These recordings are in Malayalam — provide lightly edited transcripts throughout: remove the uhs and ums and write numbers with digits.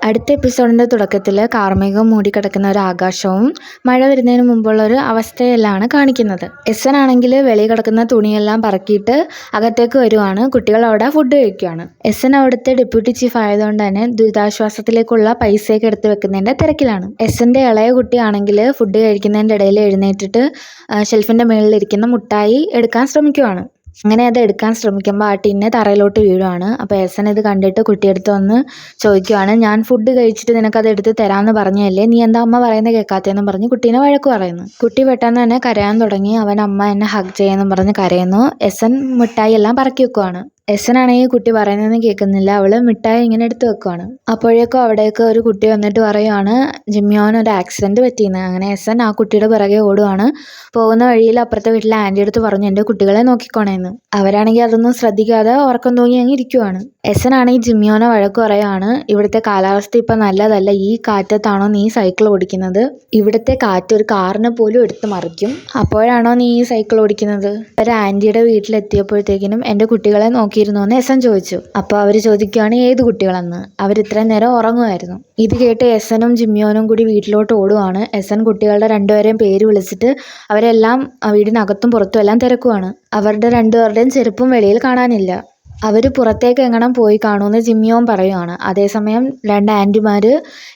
അടുത്ത എപ്പിസോഡിൻ്റെ തുടക്കത്തിൽ കാർമേഘം മൂടിക്കിടക്കുന്ന ഒരു ആകാശവും മഴ വരുന്നതിന് മുമ്പുള്ള ഒരു അവസ്ഥയിലാണ് കാണിക്കുന്നത്. എസ്സൻ ആണെങ്കിൽ വെളിയിൽ കിടക്കുന്ന തുണിയെല്ലാം പറക്കിയിട്ട് അകത്തേക്ക് വരുവാണ്. കുട്ടികൾ അവിടെ ഫുഡ് കഴിക്കുകയാണ്. എസ്സൻ അവിടുത്തെ ഡെപ്യൂട്ടി ചീഫ് ആയതുകൊണ്ട് തന്നെ ദുരിതാശ്വാസത്തിലേക്കുള്ള പൈസയൊക്കെ എടുത്ത് വെക്കുന്നതിൻ്റെ തിരക്കിലാണ്. എസ്സൻ്റെ ഇളയ കുട്ടിയാണെങ്കിൽ ഫുഡ് കഴിക്കുന്നതിൻ്റെ ഇടയിൽ എഴുന്നേറ്റിട്ട് ഷെൽഫിൻ്റെ മുകളിലിരിക്കുന്ന മുട്ടായി എടുക്കാൻ ശ്രമിക്കുവാണ്. അങ്ങനെ അത് എടുക്കാൻ ശ്രമിക്കുമ്പോൾ ആ ടിന്ന് തറയിലോട്ട് വീഴുവാണ്. അപ്പോൾ എസ്സൻ ഇത് കണ്ടിട്ട് കുട്ടിയെടുത്ത് വന്ന് ചോദിക്കുവാണ്, ഞാൻ ഫുഡ് കഴിച്ചിട്ട് നിനക്കത് എടുത്ത് തരാമെന്ന് പറഞ്ഞതല്ലേ, നീ എന്താ അമ്മ പറയുന്നത് കേൾക്കാത്തതെന്നും പറഞ്ഞ് കുട്ടീനെ വഴക്ക് പറയുന്നു. കുട്ടി പെട്ടെന്ന് തന്നെ കരയാൻ തുടങ്ങി. അവൻ അമ്മ എന്നെ ഹഗ് ചെയ്യുമെന്നും പറഞ്ഞ് കരയുന്നു. എസ്സൻ മിഠായി എല്ലാം പറക്കി വെക്കുവാണ്. എസ്സനാണെങ്കിൽ കുട്ടി പറയുന്നതൊന്നും കേൾക്കുന്നില്ല. അവള് മിഠായി ഇങ്ങനെ എടുത്ത് വെക്കുവാണ്. അപ്പോഴേക്കും അവിടേക്ക് ഒരു കുട്ടി വന്നിട്ട് പറയുവാണ്, ജിമ്മിയോന് ഒരു ആക്സിഡന്റ് പറ്റിയെന്ന്. അങ്ങനെ എസ്സൻ ആ കുട്ടിയുടെ പിറകെ ഓടുവാണ്. പോകുന്ന വഴിയിൽ അപ്പുറത്തെ വീട്ടിലെ ആൻറ്റി അടുത്ത് പറഞ്ഞു, എൻ്റെ കുട്ടികളെ നോക്കിക്കോണേന്ന്. അവരാണെങ്കിൽ അതൊന്നും ശ്രദ്ധിക്കാതെ ഉറക്കം തൂങ്ങി അങ്ങ് ഇരിക്കുവാണ്. എസ്സൻ ആണെങ്കിൽ ജിമ്മിയോനെ വഴക്ക് പറയുവാണ്, ഇവിടുത്തെ കാലാവസ്ഥ ഇപ്പം നല്ലതല്ല, ഈ കാറ്റത്താണോ നീ സൈക്കിൾ ഓടിക്കുന്നത്? ഇവിടുത്തെ കാറ്റ് ഒരു കാറിനെ പോലും എടുത്ത് മറിക്കും. അപ്പോഴാണോ നീ ഈ സൈക്കിൾ ഓടിക്കുന്നത്? ഒരു ആൻറ്റിയുടെ വീട്ടിലെത്തിയപ്പോഴത്തേക്കിനും എൻ്റെ കുട്ടികളെ നോക്കിയിരുന്നു എന്ന് എസ്സൻ ചോദിച്ചു. അപ്പോൾ അവർ ചോദിക്കുകയാണ് ഏത് കുട്ടികളെന്ന്. അവർ ഇത്രയും നേരം ഉറങ്ങുമായിരുന്നു. ഇത് കേട്ട് എസ്സനും ജിമ്മിയോനും കൂടി വീട്ടിലോട്ട് ഓടുവാണ്. എസ്സൻ കുട്ടികളുടെ രണ്ടുപേരെയും പേര് വിളിച്ചിട്ട് അവരെല്ലാം വീടിനകത്തും പുറത്തും എല്ലാം തിരക്കുവാണ്. അവരുടെ രണ്ടുപേരുടെയും ചെരുപ്പും വെളിയിൽ കാണാനില്ല. അവർ പുറത്തേക്ക് എങ്ങണം പോയി കാണുമെന്ന് ജിമ്മിയോൻ പറയുവാണ്. അതേസമയം രണ്ട് ആൻറ്റിമാർ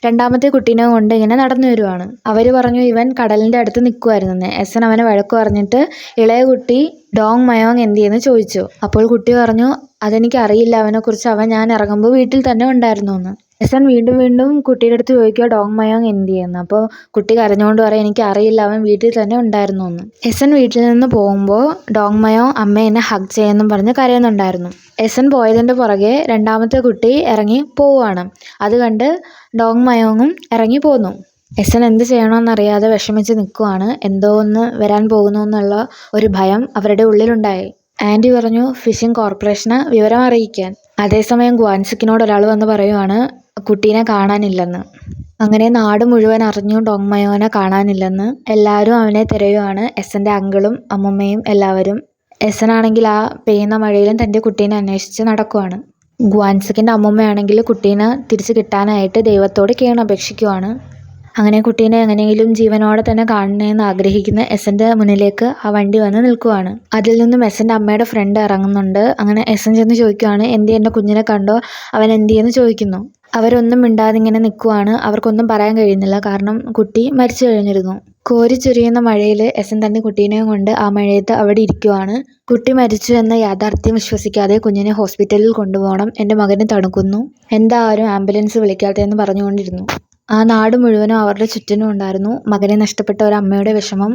രണ്ടാമത്തെ കുട്ടീനെ കൊണ്ട് ഇങ്ങനെ നടന്നു വരുവാണ്. അവർ പറഞ്ഞു ഇവൻ കടലിൻ്റെ അടുത്ത് നിൽക്കുമായിരുന്നെന്ന്. എസ്സൻ അവനെ വഴക്ക് പറഞ്ഞിട്ട് ഇളയ കുട്ടി ഡോങ് മയോങ് എന്തിയെന്ന് ചോദിച്ചു. അപ്പോൾ കുട്ടി പറഞ്ഞു, അതെനിക്ക് അറിയില്ല, അവനെക്കുറിച്ച് ഞാൻ ഇറങ്ങുമ്പോൾ വീട്ടിൽ തന്നെ ഉണ്ടായിരുന്നു എന്ന്. എസ്സൻ വീണ്ടും വീണ്ടും കുട്ടിയുടെ അടുത്ത് ചോദിക്കുക ഡോങ് മയോങ് എന്തിയെന്ന്. അപ്പോൾ കുട്ടി കരഞ്ഞുകൊണ്ട് പറയും, എനിക്ക് അറിയില്ല, അവൻ വീട്ടിൽ തന്നെ ഉണ്ടായിരുന്നു എന്ന്. എസ്സൻ വീട്ടിൽ നിന്ന് പോകുമ്പോൾ ഡോങ് മയോങ് അമ്മ എന്നെ ഹഗ് ചെയ്യുമെന്നും പറഞ്ഞ് കരയുന്നുണ്ടായിരുന്നു. എസ്സൻ പോയതിൻ്റെ പുറകെ രണ്ടാമത്തെ കുട്ടി ഇറങ്ങി പോവുകയാണ്. അത് കണ്ട് ഡോങ് മയോങ്ങും ഇറങ്ങി പോന്നു. എസ്സൻ എന്ത് ചെയ്യണമെന്നറിയാതെ വിഷമിച്ച് നിൽക്കുവാണ്. എന്തോ ഒന്ന് വരാൻ പോകുന്നു എന്നുള്ള ഒരു ഭയം അവരുടെ ഉള്ളിലുണ്ടായി. ആൻറ്റി പറഞ്ഞു ഫിഷിംഗ് കോർപ്പറേഷന് വിവരം അറിയിക്കാൻ. അതേസമയം ഗ്വാൻസിക്കിനോട് ഒരാൾ വന്ന് പറയുവാണ് കുട്ടീനെ കാണാനില്ലെന്ന്. അങ്ങനെ നാട് മുഴുവൻ അറിഞ്ഞു ഡോങ് മയോനെ കാണാനില്ലെന്ന്. എല്ലാവരും അവനെ തിരയുവാണ്, എസ്സൻ്റെ അങ്കിളും അമ്മമ്മയും എല്ലാവരും. എസ്സനാണെങ്കിൽ ആ പെയ്യുന്ന മഴയിലും തൻ്റെ കുട്ടീനെ അന്വേഷിച്ച് നടക്കുവാണ്. ഗ്വാൻസിക്കിൻ്റെ അമ്മമ്മയാണെങ്കിൽ കുട്ടീനെ തിരിച്ച് കിട്ടാനായിട്ട് ദൈവത്തോട് കേണപേക്ഷിക്കുവാണ്. അങ്ങനെ കുട്ടീനെ എങ്ങനെയെങ്കിലും ജീവനോടെ തന്നെ കാണണമെന്ന് ആഗ്രഹിക്കുന്ന എസ്സൻ്റെ മുന്നിലേക്ക് ആ വണ്ടി വന്ന് നിൽക്കുവാണ്. അതിൽ നിന്നും എസ്സൻ്റെ അമ്മയുടെ ഫ്രണ്ട് ഇറങ്ങുന്നുണ്ട്. അങ്ങനെ എസ്സൻ ചെന്ന് ചോദിക്കുവാണ്, എന്തി എൻ്റെ കുഞ്ഞിനെ കണ്ടോ, അവൻ എന്തിയെന്ന് ചോദിക്കുന്നു. അവരൊന്നും മിണ്ടാതെ ഇങ്ങനെ നിൽക്കുവാണ്. അവർക്കൊന്നും പറയാൻ കഴിയുന്നില്ല, കാരണം കുട്ടി മരിച്ചു കഴിഞ്ഞിരുന്നു. കോരിച്ചൊരിയുന്ന മഴയിൽ എസ്സൻ തൻ്റെ കുട്ടീനെയും കൊണ്ട് ആ മഴയത്ത് അവിടെ ഇരിക്കുവാണ്. കുട്ടി മരിച്ചു എന്ന യാഥാർത്ഥ്യം വിശ്വസിക്കാതെ കുഞ്ഞിനെ ഹോസ്പിറ്റലിൽ കൊണ്ടുപോകണം, എൻ്റെ മകന് തണുക്കുന്നു, എന്താ ആരും ആംബുലൻസ് വിളിക്കാത്തതെന്ന് പറഞ്ഞുകൊണ്ടിരുന്നു. ആ നാട് മുഴുവനും അവരുടെ ചുറ്റിനും ഉണ്ടായിരുന്നു. മകനെ നഷ്ടപ്പെട്ട ഒരു അമ്മയുടെ വിഷമം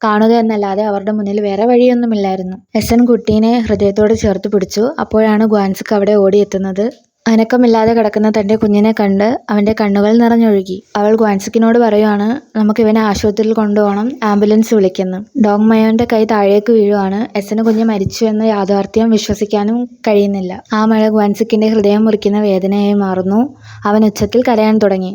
കാണുക എന്നല്ലാതെ അവരുടെ മുന്നിൽ വേറെ വഴിയൊന്നുമില്ലായിരുന്നു. എസ്സൻ കുട്ടീനെ ഹൃദയത്തോട് ചേർത്ത് പിടിച്ചു. അപ്പോഴാണ് ഗ്വാൻസിക്ക് അവിടെ ഓടിയെത്തുന്നത്. അനക്കമില്ലാതെ കിടക്കുന്ന തൻ്റെ കുഞ്ഞിനെ കണ്ട് അവൻ്റെ കണ്ണുകൾ നിറഞ്ഞൊഴുകി. അവൾ ഗ്വാൻസിക്കിനോട് പറയുവാണ്, നമുക്ക് ഇവനെ ആശുപത്രിയിൽ കൊണ്ടുപോകണം, ആംബുലൻസ് വിളിക്കുന്നു. ഡോങ് മയോൻ്റെ കൈ താഴേക്ക് വീഴുവാണ്. എസ്സന് കുഞ്ഞ് മരിച്ചു എന്ന യാഥാർത്ഥ്യം വിശ്വസിക്കാനും കഴിയുന്നില്ല. ആ മഴ ഗ്വാൻസിക്കിൻ്റെ ഹൃദയം മുറിക്കുന്ന വേദനയായി മാറുന്നു. അവൻ ഉച്ചത്തിൽ കരയാൻ തുടങ്ങി.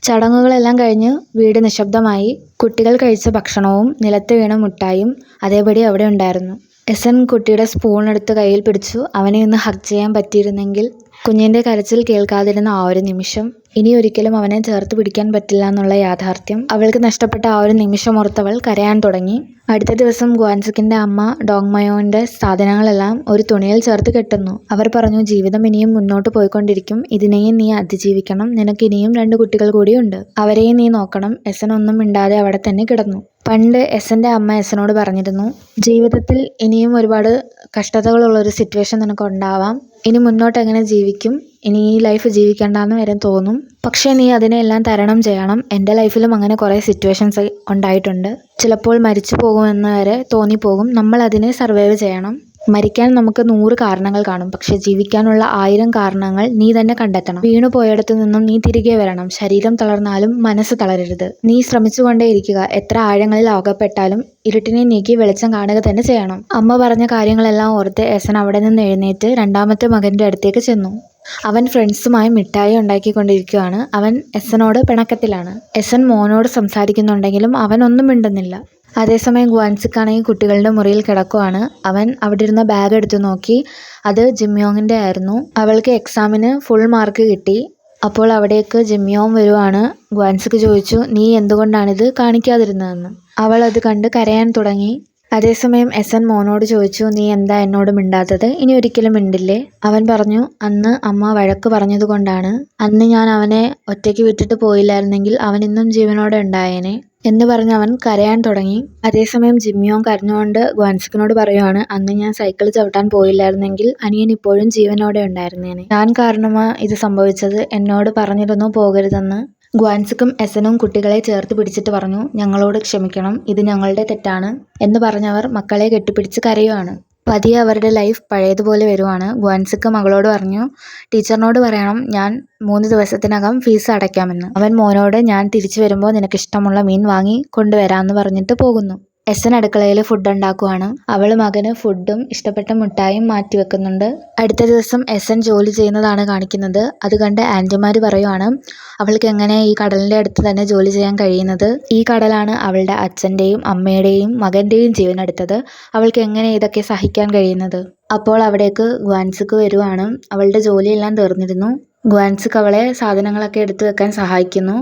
ചടങ്ങുകളെല്ലാം കഴിഞ്ഞ് വീട് നിശബ്ദമായി. കുട്ടികൾ കഴിച്ച ഭക്ഷണവും നിലത്ത് വീണ മുട്ടായും അതേപടി അവിടെ ഉണ്ടായിരുന്നു. എസ്സൻ കുട്ടിയുടെ സ്പൂൺ എടുത്ത് കയ്യിൽ പിടിച്ചു. അവനെ ഒന്ന് ഹഗ് ചെയ്യാൻ പറ്റിയിരുന്നെങ്കിൽ. കുഞ്ഞിൻ്റെ കരച്ചിൽ കേൾക്കാതിരുന്ന ആ ഒരു നിമിഷം, ഇനി ഒരിക്കലും അവനെ ചേർത്ത് പിടിക്കാൻ പറ്റില്ല എന്നുള്ള യാഥാർത്ഥ്യം അവൾക്ക് നഷ്ടപ്പെട്ട ആ ഒരു നിമിഷം ഓർത്തവൾ കരയാൻ തുടങ്ങി. അടുത്ത ദിവസം ഗ്വാൻസിക്കിൻ്റെ അമ്മ ഡോങ് മയോൻ്റെ സാധനങ്ങളെല്ലാം ഒരു തുണിയിൽ ചേർത്ത് കെട്ടുന്നു. അവർ പറഞ്ഞു, ജീവിതം ഇനിയും മുന്നോട്ട് പോയിക്കൊണ്ടിരിക്കും, ഇതിനെയും നീ അതിജീവിക്കണം, നിനക്ക് ഇനിയും 2 കുട്ടികൾ കൂടിയുണ്ട്, അവരെയും നീ നോക്കണം. എസ്സൻ ഒന്നും മിണ്ടാതെ അവിടെ തന്നെ കിടന്നു. പണ്ട് എസ്സൻ്റെ അമ്മ എസ്സനോട് പറഞ്ഞിരുന്നു, ജീവിതത്തിൽ ഇനിയും ഒരുപാട് കഷ്ടതകളുള്ളൊരു സിറ്റുവേഷൻ നിനക്ക് ഉണ്ടാവാം, ഇനി മുന്നോട്ട് എങ്ങനെ ജീവിക്കും, ഇനി ഈ ലൈഫ് ജീവിക്കേണ്ടെന്ന് വരെ തോന്നും, പക്ഷേ നീ അതിനെല്ലാം തരണം ചെയ്യണം. എൻ്റെ ലൈഫിലും അങ്ങനെ കുറേ സിറ്റുവേഷൻസ് ഉണ്ടായിട്ടുണ്ട്. ചിലപ്പോൾ മരിച്ചു പോകുമെന്ന് വരെ തോന്നിപ്പോകും. നമ്മൾ അതിനെ സർവൈവ് ചെയ്യണം. മരിക്കാൻ നമുക്ക് 100 കാരണങ്ങൾ കാണും, പക്ഷെ ജീവിക്കാനുള്ള 1000 കാരണങ്ങൾ നീ തന്നെ കണ്ടെത്തണം. വീണു പോയിടത്തു നിന്നും നീ തിരികെ വരണം. ശരീരം തളർന്നാലും മനസ്സ് തളരരുത്. നീ ശ്രമിച്ചുകൊണ്ടേയിരിക്കുക. എത്ര ആഴങ്ങളിൽ അകപ്പെട്ടാലും ഇരുട്ടിനെ നീക്കി വെളിച്ചം കാണുക തന്നെ ചെയ്യണം. അമ്മ പറഞ്ഞ കാര്യങ്ങളെല്ലാം ഓർത്ത് എസ്സൻ അവിടെ നിന്ന് എഴുന്നേറ്റ് രണ്ടാമത്തെ മകൻ്റെ അടുത്തേക്ക് ചെന്നു. അവൻ ഫ്രണ്ട്സുമായി മിഠായി ഉണ്ടാക്കിക്കൊണ്ടിരിക്കുകയാണ്. അവൻ എസ്സനോട് പിണക്കത്തിലാണ്. എസ്സൻ മോനോട് സംസാരിക്കുന്നുണ്ടെങ്കിലും അവൻ ഒന്നും മിണ്ടുന്നില്ല. അതേസമയം ഗ്വാൻസിക്കാണെങ്കിൽ കുട്ടികളുടെ മുറിയിൽ കിടക്കുവാണ്. അവൻ അവിടെ ഇരുന്ന ബാഗ് എടുത്തു നോക്കി. അത് ജിമ്മിയോങ്ങിൻ്റെ ആയിരുന്നു. അവൾക്ക് എക്സാമിന് ഫുൾ മാർക്ക് കിട്ടി. അപ്പോൾ അവിടേക്ക് ജിമ്മിയോൻ വരുവാണ്. ഗ്വാൻസിക്ക് ചോദിച്ചു, നീ എന്തുകൊണ്ടാണിത് കാണിക്കാതിരുന്നതെന്ന്. അവൾ അത് കണ്ട് കരയാൻ തുടങ്ങി. അതേസമയം എസൻ മോനോട് ചോദിച്ചു, നീ എന്താ എന്നോട് മിണ്ടാത്തത്? ഇനി ഒരിക്കലും മിണ്ടില്ലേ? അവൻ പറഞ്ഞു, അന്ന് അമ്മ വഴക്ക് പറഞ്ഞതുകൊണ്ടാണ്. അന്ന് ഞാൻ അവനെ ഒറ്റയ്ക്ക് വിട്ടിട്ട് പോയില്ലായിരുന്നെങ്കിൽ അവൻ ഇന്നും ജീവനോടെ ഉണ്ടായേനെ എന്ന് പറഞ്ഞ് അവൻ കരയാൻ തുടങ്ങി. അതേസമയം ജിമ്മിയോൻ കരഞ്ഞുകൊണ്ട് ഗ്വാൻസിക്കിനോട് പറയുവാണ്, അന്ന് ഞാൻ സൈക്കിൾ ചവിട്ടാൻ പോയില്ലായിരുന്നെങ്കിൽ അനിയൻ ഇപ്പോഴും ജീവനോടെ ഉണ്ടായിരുന്നേനെ. ഞാൻ കാരണമാ ഇത് സംഭവിച്ചത്. എന്നോട് പറഞ്ഞിരുന്നു പോകരുതെന്ന്. ഗ്വാൻസിക്കും എസനും കുട്ടികളെ ചേർത്ത് പിടിച്ചിട്ട് പറഞ്ഞു, ഞങ്ങളോട് ക്ഷമിക്കണം, ഇത് ഞങ്ങളുടെ തെറ്റാണ് എന്ന് പറഞ്ഞവർ മക്കളെ കെട്ടിപ്പിടിച്ച് കരയുവാണ്. പതിയെ അവരുടെ ലൈഫ് പഴയതുപോലെ വരുവാണ്. ഗ്വാൻസിക്ക് മകളോട് പറഞ്ഞു, ടീച്ചറിനോട് പറയണം ഞാൻ 3 ദിവസത്തിനകം ഫീസ് അടയ്ക്കാമെന്ന്. അവൻ മോനോട്, ഞാൻ തിരിച്ചു വരുമ്പോൾ നിനക്കിഷ്ടമുള്ള മീൻ വാങ്ങി കൊണ്ടുവരാമെന്ന് പറഞ്ഞിട്ട് പോകുന്നു. എസൻ അടുക്കളയിൽ ഫുഡ് ഉണ്ടാക്കുവാണ്. അവൾ മകന് ഫുഡും ഇഷ്ടപ്പെട്ട മിഠായിയും മാറ്റി വെക്കുന്നുണ്ട്. അടുത്ത ദിവസം എസൻ ജോലി ചെയ്യുന്നതാണ് കാണിക്കുന്നത്. അത് കണ്ട് ആൻറ്റിമാർ പറയുവാണ്, അവൾക്ക് എങ്ങനെ ഈ കടലിൻ്റെ അടുത്ത് തന്നെ ജോലി ചെയ്യാൻ കഴിയുന്നത്? ഈ കടലാണ് അവളുടെ അച്ഛൻ്റെയും അമ്മയുടെയും മകൻ്റെയും ജീവനെടുത്തത്. അവൾക്ക് എങ്ങനെ ഇതൊക്കെ സഹിക്കാൻ കഴിയുന്നത്? അപ്പോൾ അവിടേക്ക് ഗ്വാൻസിക്ക് വരുവാണ്. അവളുടെ ജോലിയെല്ലാം തീർന്നിരുന്നു. ഗ്വാൻസിക്ക് അവളെ സാധനങ്ങളൊക്കെ എടുത്തു വെക്കാൻ സഹായിക്കുന്നു.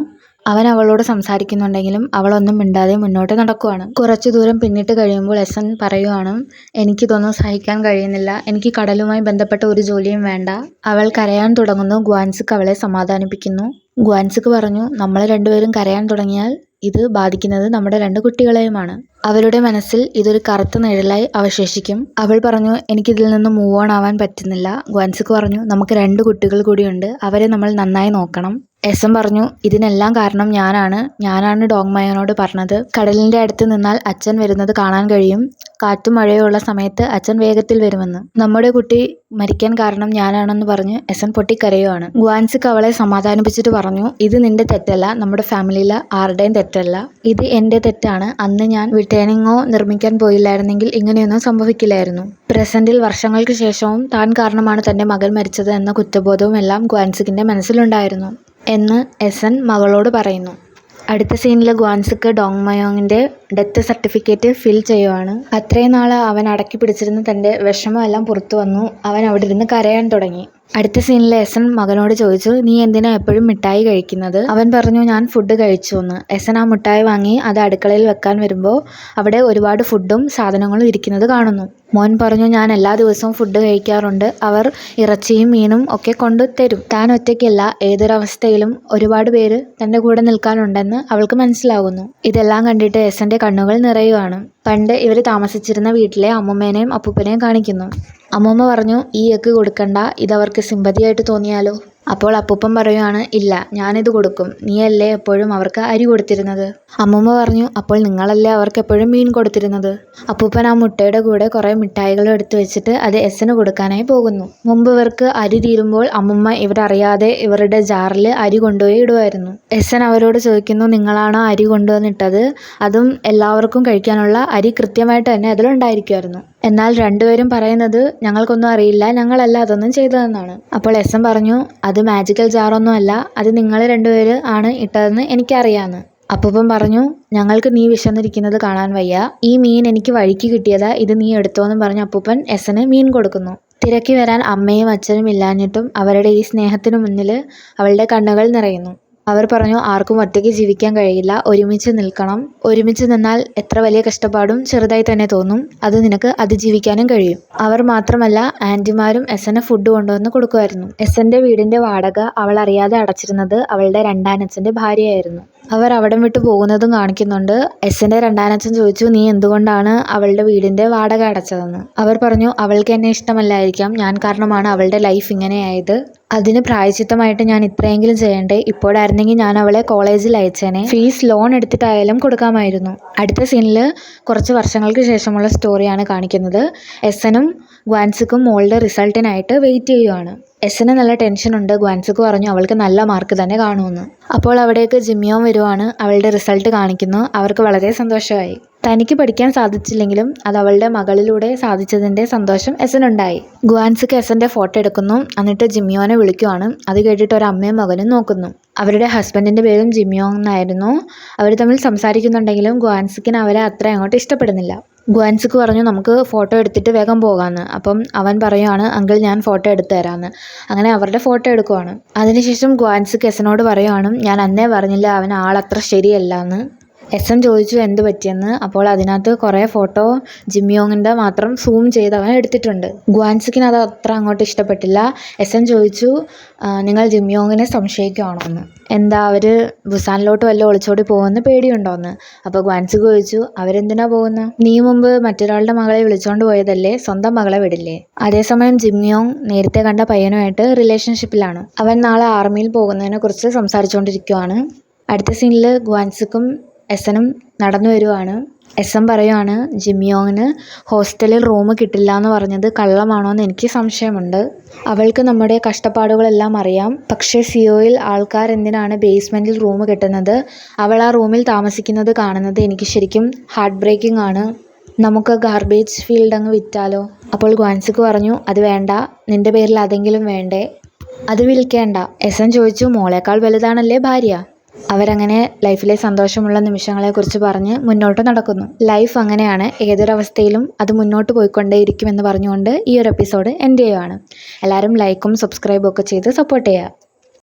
അവൻ അവളോട് സംസാരിക്കുന്നുണ്ടെങ്കിലും അവളൊന്നും മിണ്ടാതെ മുന്നോട്ട് നടക്കുവാണ്. കുറച്ചു ദൂരം പിന്നിട്ട് കഴിയുമ്പോൾ എസൻ പറയുവാണ്, എനിക്കിതൊന്നും സഹിക്കാൻ കഴിയുന്നില്ല, എനിക്ക് കടലുമായി ബന്ധപ്പെട്ട ഒരു ജോലിയും വേണ്ട. അവൾ കരയാൻ തുടങ്ങുന്നു. ഗ്വാൻസിക്ക് അവളെ സമാധാനിപ്പിക്കുന്നു. ഗ്വാൻസിക്ക് പറഞ്ഞു, നമ്മൾ രണ്ടുപേരും കരയാൻ തുടങ്ങിയാൽ ഇത് ബാധിക്കുന്നത് നമ്മുടെ 2 കുട്ടികളെയുമാണ്. അവരുടെ മനസ്സിൽ ഇതൊരു കറുത്ത നിഴലായി അവശേഷിക്കും. അവൾ പറഞ്ഞു, എനിക്കിതിൽ നിന്ന് മൂവ് ഓൺ ആവാൻ പറ്റുന്നില്ല. ഗ്വാൻസിക്ക് പറഞ്ഞു, നമുക്ക് 2 കുട്ടികൾ കൂടിയുണ്ട്, അവരെ നമ്മൾ നന്നായി നോക്കണം. എസൻ പറഞ്ഞു, ഇതിനെല്ലാം കാരണം ഞാനാണ് ഡോങ്മയോനോട് പറഞ്ഞത്, കടലിൻ്റെ അടുത്ത് നിന്നാൽ അച്ഛൻ വരുന്നത് കാണാൻ കഴിയും. കാറ്റും മഴയുള്ള സമയത്ത് അച്ഛൻ വേഗത്തിൽ വരുമെന്ന്. നമ്മുടെ കുട്ടി മരിക്കാൻ കാരണം ഞാനാണെന്ന് പറഞ്ഞ് എസൻ പൊട്ടിക്കരയുവാണ്. ഗ്വാൻസിക്ക് അവളെ സമാധാനിപ്പിച്ചിട്ട് പറഞ്ഞു, ഇത് നിന്റെ തെറ്റല്ല, നമ്മുടെ ഫാമിലിയിലെ ആരുടെയും തെറ്റല്ല, ഇത് എൻ്റെ തെറ്റാണ്. അന്ന് ഞാൻ റിട്ടേണിങ്ങോ നിർമ്മിക്കാൻ പോയില്ലായിരുന്നെങ്കിൽ ഇങ്ങനെയൊന്നും സംഭവിക്കില്ലായിരുന്നു. പ്രസന്റിൽ വർഷങ്ങൾക്ക് ശേഷവും താൻ കാരണമാണ് തൻ്റെ മകൻ മരിച്ചത് എന്ന കുറ്റബോധവും എല്ലാം ഗ്വാൻസിക്കിൻ്റെ മനസ്സിലുണ്ടായിരുന്നു എന്ന് എസൻ മകളോട് പറയുന്നു. അടുത്ത സീനിൽ ഗ്വാൻസിക്ക് ഡോങ്മയോങ്ങിൻ്റെ ഡെത്ത് സർട്ടിഫിക്കറ്റ് ഫിൽ ചെയ്യുവാണ്. അത്രയും നാൾ അവൻ അടക്കി പിടിച്ചിരുന്ന തൻ്റെ വിഷമമെല്ലാം പുറത്തു വന്നു. അവൻ അവിടെ ഇരുന്ന് കരയാൻ തുടങ്ങി. അടുത്ത സീനിൽ എസൻ മകനോട് ചോദിച്ചു, നീ എന്തിനാ എപ്പോഴും മിഠായി കഴിക്കുന്നത്? അവൻ പറഞ്ഞു, ഞാൻ ഫുഡ് കഴിച്ചു എന്ന്. എസൻ ആ മിഠായി വാങ്ങി അത് അടുക്കളയിൽ വെക്കാൻ വരുമ്പോൾ അവിടെ ഒരുപാട് ഫുഡും സാധനങ്ങളും ഇരിക്കുന്നത് കാണുന്നു. മോൻ പറഞ്ഞു, ഞാൻ എല്ലാ ദിവസവും ഫുഡ് കഴിക്കാറുണ്ട്, അവർ ഇറച്ചിയും മീനും ഒക്കെ കൊണ്ടു തരും. താൻ ഒറ്റയ്ക്കല്ല, ഏതൊരവസ്ഥയിലും ഒരുപാട് പേര് തൻ്റെ കൂടെ നിൽക്കാനുണ്ടെന്ന് അവൾക്ക് മനസ്സിലാകുന്നു. ഇതെല്ലാം കണ്ടിട്ട് എസൻ്റെ കണ്ണുകൾ നിറയുവാണ്. പണ്ട് ഇവർ താമസിച്ചിരുന്ന വീട്ടിലെ അമ്മൂമ്മേനെയും അപ്പൂപ്പനെയും കാണിക്കുന്നു. അമ്മൂമ്മ പറഞ്ഞു, ഈ എഗ്ഗ് കൊടുക്കണ്ട, ഇതവർക്ക് സിമ്പതിയായിട്ട് തോന്നിയാലോ? അപ്പോൾ അപ്പൂപ്പൻ പറയുവാണ്, ഇല്ല, ഞാനിത് കൊടുക്കും, നീയല്ലേ എപ്പോഴും അവർക്ക് അരി കൊടുത്തിരുന്നത്. അമ്മൂമ്മ പറഞ്ഞു, അപ്പോൾ നിങ്ങളല്ലേ അവർക്ക് എപ്പോഴും മീൻ കൊടുത്തിരുന്നത്. അപ്പൂപ്പൻ ആ മുട്ടയുടെ കൂടെ കുറേ മിഠായികളും എടുത്തു വെച്ചിട്ട് അത് എസന് കൊടുക്കാനായി പോകുന്നു. മുമ്പ് ഇവർക്ക് അരി തീരുമ്പോൾ അമ്മൂമ്മ ഇവരറിയാതെ ഇവരുടെ ജാറിൽ അരി കൊണ്ടുപോയി ഇടുമായിരുന്നു. എസൻ അവരോട് ചോദിക്കുന്നു, നിങ്ങളാണോ അരി കൊണ്ടുവന്നിട്ടത്? അതും എല്ലാവർക്കും കഴിക്കാനുള്ള അരി കൃത്യമായിട്ട് തന്നെ അതിലുണ്ടായിരിക്കുമായിരുന്നു. എന്നാൽ രണ്ടുപേരും പറയുന്നത്, ഞങ്ങൾക്കൊന്നും അറിയില്ല, ഞങ്ങളല്ല അതൊന്നും ചെയ്തതെന്നാണ്. അപ്പോൾ എസൻ പറഞ്ഞു, അത് മാജിക്കൽ ജാറൊന്നും അല്ല, അത് നിങ്ങൾ 2 പേര് ആണ് ഇട്ടതെന്ന് എനിക്കറിയാമെന്ന്. അപ്പൂപ്പൻ പറഞ്ഞു, ഞങ്ങൾക്ക് നീ വിശന്നിരിക്കുന്നത് കാണാൻ വയ്യ, ഈ മീൻ എനിക്ക് വഴിക്ക് കിട്ടിയതാ, ഇത് നീ എടുത്തോന്നും പറഞ്ഞ് അപ്പൂപ്പൻ എസന് മീൻ കൊടുക്കുന്നു. തിരക്കി വരാൻ അമ്മയും അച്ഛനും ഇല്ലാഞ്ഞിട്ടും അവരുടെ ഈ സ്നേഹത്തിനു മുന്നിൽ അവളുടെ കണ്ണുകൾ നിറയുന്നു. അവർ പറഞ്ഞു, ആർക്കും ഒറ്റയ്ക്ക് ജീവിക്കാൻ കഴിയില്ല, ഒരുമിച്ച് നിൽക്കണം. ഒരുമിച്ച് നിന്നാൽ എത്ര വലിയ കഷ്ടപ്പാടും ചെറുതായി തന്നെ തോന്നും, അത് നിനക്ക് അതിജീവിക്കാനും കഴിയും. അവർ മാത്രമല്ല, ആൻറ്റിമാരും എസന് ഫുഡ് കൊണ്ടുവന്ന് കൊടുക്കുമായിരുന്നു. എസൻ്റെ വീടിൻ്റെ വാടക അവൾ അറിയാതെ അടച്ചിരുന്നത് അവളുടെ രണ്ടാനച്ഛൻ്റെ ഭാര്യയായിരുന്നു. അവർ അവിടം വിട്ട് പോകുന്നതും കാണിക്കുന്നുണ്ട്. എസൻ്റെ രണ്ടാനച്ഛൻ ചോദിച്ചു, നീ എന്തുകൊണ്ടാണ് അവളുടെ വീടിൻ്റെ വാടക അടച്ചതെന്ന്. അവർ പറഞ്ഞു, അവൾക്ക് എന്നെ ഇഷ്ടമല്ലായിരിക്കാം, ഞാൻ കാരണമാണ് അവളുടെ ലൈഫ് ഇങ്ങനെയായത്. അതിന് പ്രായശ്ചിത്തമായിട്ട് ഞാൻ ഇത്രയെങ്കിലും ചെയ്യണ്ടേ? ഇപ്പോഴായിരുന്നെങ്കിൽ ഞാൻ അവളെ കോളേജിൽ അയച്ചേനെ, ഫീസ് ലോൺ എടുത്തിട്ടായാലും കൊടുക്കാമായിരുന്നു. അടുത്ത സീനിൽ കുറച്ച് വർഷങ്ങൾക്ക് ശേഷമുള്ള സ്റ്റോറിയാണ് കാണിക്കുന്നത്. എസനും ഗ്വാൻസിക്കും മോളുടെ റിസൾട്ടിനായിട്ട് വെയിറ്റ് ചെയ്യുവാണ്. എസന് നല്ല ടെൻഷനുണ്ട്. ഗ്വാൻസിക്ക് പറഞ്ഞു അവൾക്ക് നല്ല മാർക്ക് തന്നെ കാണുമെന്ന്. അപ്പോൾ അവിടേക്ക് ജിമ്മിയോൻ വരുവാണ്. അവളുടെ റിസൾട്ട് കാണിക്കുന്നു. അവർക്ക് വളരെ സന്തോഷമായി. തനിക്ക് പഠിക്കാൻ സാധിച്ചില്ലെങ്കിലും അത് അവളുടെ മകളിലൂടെ സാധിച്ചതിൻ്റെ സന്തോഷം എസനുണ്ടായി. ഗ്വാൻസിക്ക് എസൻ്റെ ഫോട്ടോ എടുക്കുന്നു. എന്നിട്ട് ജിമ്മിയോനെ വിളിക്കുവാണ്. അത് കേട്ടിട്ട് ഒരു അമ്മയും മകനും നോക്കുന്നു. അവരുടെ ഹസ്ബൻഡിൻ്റെ പേരും ജിമ്മിയോൻ എന്നായിരുന്നു. അവർ തമ്മിൽ സംസാരിക്കുന്നുണ്ടെങ്കിലും ഗ്വാൻസിക്കിന് അവരെ അത്ര അങ്ങോട്ട് ഇഷ്ടപ്പെടുന്നില്ല. ഗ്വാൻസിക്ക് പറഞ്ഞു നമുക്ക് ഫോട്ടോ എടുത്തിട്ട് വേഗം പോകാമെന്ന്. അപ്പം അവൻ പറയുവാണ് അങ്കിൾ ഞാൻ ഫോട്ടോ എടുത്തു തരാമെന്ന്. അങ്ങനെ അവരുടെ ഫോട്ടോ എടുക്കുവാണ്. അതിനുശേഷം ഗ്വാൻസിക്ക് എസനോട് പറയുവാണ് ഞാൻ അന്നേ പറഞ്ഞില്ല അവൻ ആളത്ര ശരിയല്ല എന്ന്. എസൻ ചോദിച്ചു എന്ത് പറ്റിയെന്ന്. അപ്പോൾ അതിനകത്ത് കുറേ ഫോട്ടോ ജിംയോങ്ങിൻ്റെ മാത്രം സൂം ചെയ്ത് അവൻ എടുത്തിട്ടുണ്ട്. ഗ്വാൻസിക്കിന് അത് അത്ര അങ്ങോട്ട് ഇഷ്ടപ്പെട്ടില്ല. എസൻ ചോദിച്ചു നിങ്ങൾ ജിംയോങ്ങിനെ സംശയിക്കുകയാണോ എന്ന്. എന്താ അവർ ബുസാനിലോട്ട് വല്ല ഒളിച്ചോടി പോകുമെന്ന് പേടിയുണ്ടോയെന്ന്. അപ്പോൾ ഗ്വാൻസിക്ക് ചോദിച്ചു അവരെന്തിനാ പോകുന്നത്? നീ മുമ്പ് മറ്റൊരാളുടെ മകളെ വിളിച്ചുകൊണ്ട് പോയതല്ലേ, സ്വന്തം മകളെ വിടില്ലേ? അതേസമയം ജിംയോങ് നേരത്തെ കണ്ട പയ്യനുമായിട്ട് റിലേഷൻഷിപ്പിലാണ്. അവൻ നാളെ ആർമിയിൽ പോകുന്നതിനെ കുറിച്ച് സംസാരിച്ചുകൊണ്ടിരിക്കുകയാണ്. അടുത്ത സീനിൽ ഗ്വാൻസിക്കും എസനും നടന്നു വരുവാണ്. എസൻ പറയുവാണ് ജിംയോങ്ങിന് ഹോസ്റ്റലിൽ റൂം കിട്ടില്ല എന്ന് പറഞ്ഞത് കള്ളമാണോ എന്ന് എനിക്ക് സംശയമുണ്ട്. അവൾക്ക് നമ്മുടെ കഷ്ടപ്പാടുകളെല്ലാം അറിയാം. പക്ഷേ സിയോയിൽ ആൾക്കാർ എന്തിനാണ് ബേസ്മെൻറ്റിൽ റൂം കിട്ടുന്നത്? അവൾ ആ റൂമിൽ താമസിക്കുന്നത് കാണുന്നത് എനിക്ക് ശരിക്കും ഹാർട്ട് ബ്രേക്കിംഗ് ആണ്. നമുക്ക് ഗാർബേജ് ഫീൽഡ് അങ്ങ് വിറ്റാലോ? അപ്പോൾ ഗ്വാൻസിക്ക് പറഞ്ഞു അത് വേണ്ട, നിൻ്റെ പേരിൽ അതെങ്കിലും വേണ്ടേ? അത് വിൽക്കേണ്ട. എസൻ ചോദിച്ചു മോളേക്കാൾ വലുതാണല്ലേ ഭാര്യ? അവരങ്ങനെ ലൈഫിലെ സന്തോഷമുള്ള നിമിഷങ്ങളെക്കുറിച്ച് പറഞ്ഞ് മുന്നോട്ട് നടക്കുന്നു. ലൈഫ് അങ്ങനെയാണ്, ഏതൊരവസ്ഥയിലും അത് മുന്നോട്ട് പോയിക്കൊണ്ടേയിരിക്കുമെന്ന് പറഞ്ഞുകൊണ്ട് ഈ ഒരു എപ്പിസോഡ് എൻഡ് ചെയ്യുവാണ്. എല്ലാവരും ലൈക്കും സബ്സ്ക്രൈബും ഒക്കെ ചെയ്ത് സപ്പോർട്ട് ചെയ്യുക.